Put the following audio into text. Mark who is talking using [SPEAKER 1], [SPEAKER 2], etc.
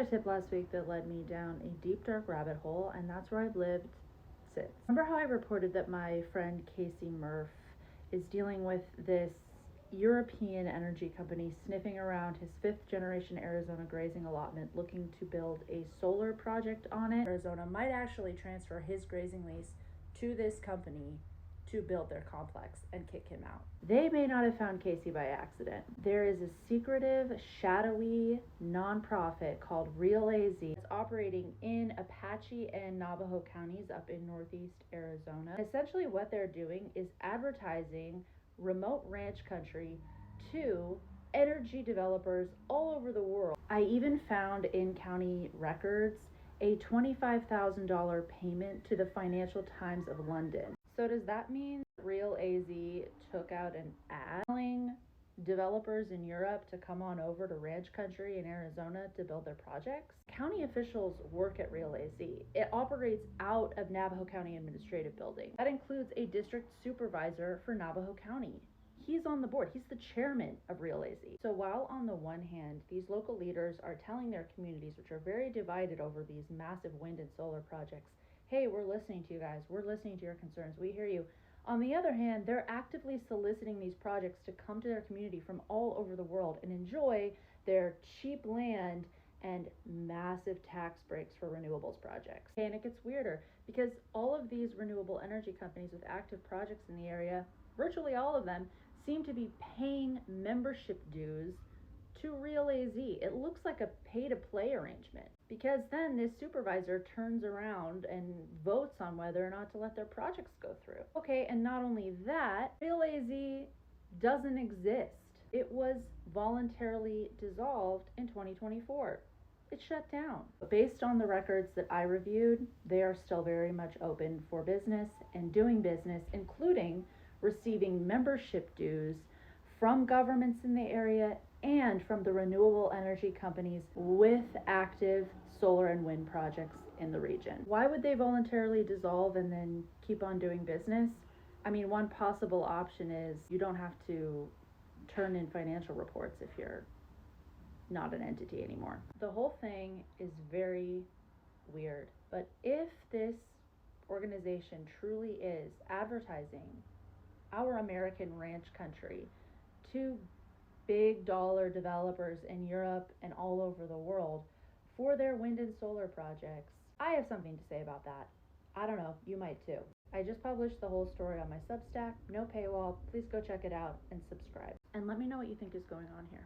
[SPEAKER 1] a tip last week that led me down a deep, dark rabbit hole, and that's where I've lived since. Remember how I reported that my friend Casey Murph is dealing with this European energy company sniffing around his fifth generation Arizona grazing allotment looking to build a solar project on it? Arizona might actually transfer his grazing lease to this company to build their complex and kick him out. They may not have found Casey by accident. There is a secretive, shadowy nonprofit called Real AZ that's operating in Apache and Navajo counties up in northeast Arizona. Essentially what they're doing is advertising remote ranch country to energy developers all over the world. I even found in county records a $25,000 payment to the Financial Times of London. So does that mean Real AZ took out an ad telling developers in Europe to come on over to ranch country in Arizona to build their projects? County officials work at Real AZ. It operates out of Navajo County Administrative Building. That includes a district supervisor for Navajo County. He's on the board. He's the chairman of Real AZ. So while on the one hand, these local leaders are telling their communities, which are very divided over these massive wind and solar projects, hey, we're listening to you guys. We're listening to your concerns. We hear you. On the other hand, they're actively soliciting these projects to come to their community from all over the world and enjoy their cheap land and massive tax breaks for renewables projects. Okay, and it gets weirder because all of these renewable energy companies with active projects in the area, virtually all of them, seem to be paying membership dues to Real AZ. It looks like a pay-to-play arrangement because then this supervisor turns around and votes on whether or not to let their projects go through. Okay, and not only that, Real AZ doesn't exist. It was voluntarily dissolved in 2024. It shut down. But based on the records that I reviewed, they are still very much open for business and doing business, including receiving membership dues from governments in the area and from the renewable energy companies with active solar and wind projects in the region. Why would they voluntarily dissolve and then keep on doing business? I mean, one possible option is you don't have to turn in financial reports if you're not an entity anymore. The whole thing is very weird. But if this organization truly is advertising our American ranch country to big dollar developers in Europe and all over the world for their wind and solar projects, I have something to say about that. I don't know, you might too. I just published the whole story on my Substack, no paywall. Please go check it out and subscribe. And let me know what you think is going on here.